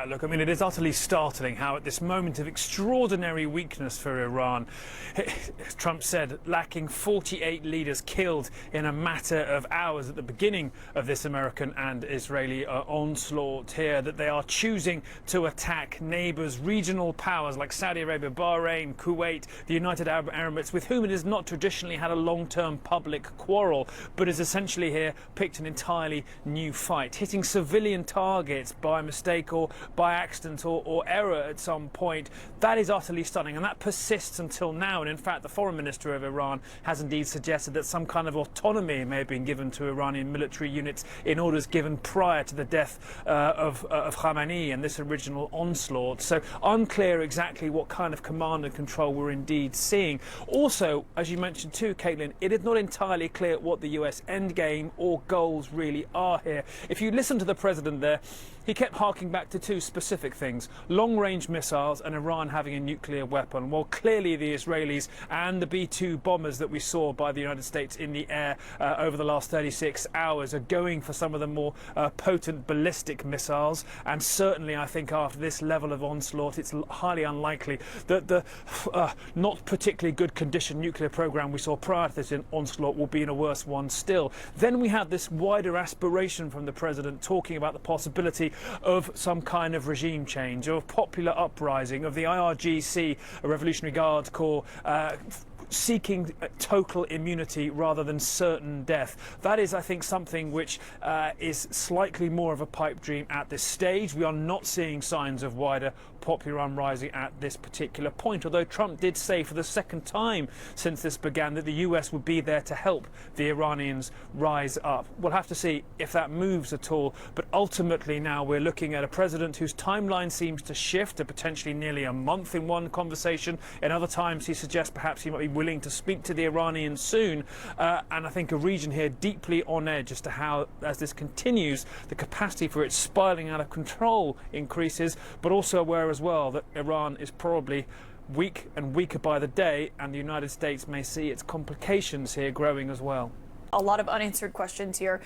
Yeah, look, I mean, it is utterly startling how at this moment of extraordinary weakness for Iran, Trump said, lacking 48 leaders killed in a matter of hours at the beginning of this American and Israeli onslaught here, that they are choosing to attack neighbours, regional powers like Saudi Arabia, Bahrain, Kuwait, the United Arab Emirates, with whom it has not traditionally had a long-term public quarrel, but has essentially here picked an entirely new fight, hitting civilian targets by mistake or by accident or error at some point. That is utterly stunning, and that persists until now. And in fact, the foreign minister of Iran has indeed suggested that some kind of autonomy may have been given to Iranian military units in orders given prior to the death of Khamenei and this original onslaught. So unclear exactly what kind of command and control we're indeed seeing. Also, as you mentioned too, Caitlin, it is not entirely clear what the US endgame or goals really are here. If you listen to the president there, he kept harking back to two specific things: long-range missiles and Iran having a nuclear weapon. Well, clearly the Israelis and the B-2 bombers that we saw by the United States in the air over the last 36 hours are going for some of the more potent ballistic missiles. And certainly, I think after this level of onslaught, it's highly unlikely that the not particularly good condition nuclear program we saw prior to this onslaught will be in a worse one still. Then we have this wider aspiration from the president talking about the possibility of some kind of regime change, of popular uprising, of the IRGC, a Revolutionary Guard Corps, seeking total immunity rather than certain death. That is, I think, something which is slightly more of a pipe dream at this stage. We are not seeing signs of wider popular uprising at this particular point, although Trump did say for the second time since this began that the US would be there to help the Iranians rise up. We'll have to see if that moves at all, but ultimately now we're looking at a president whose timeline seems to shift to potentially nearly a month in one conversation. In other times he suggests perhaps he might be willing to speak to the Iranians soon, and I think a region here deeply on edge as to how, as this continues, the capacity for it spiraling out of control increases, but also aware as well that Iran is probably weak and weaker by the day, and the United States may see its complications here growing as well. A lot of unanswered questions here.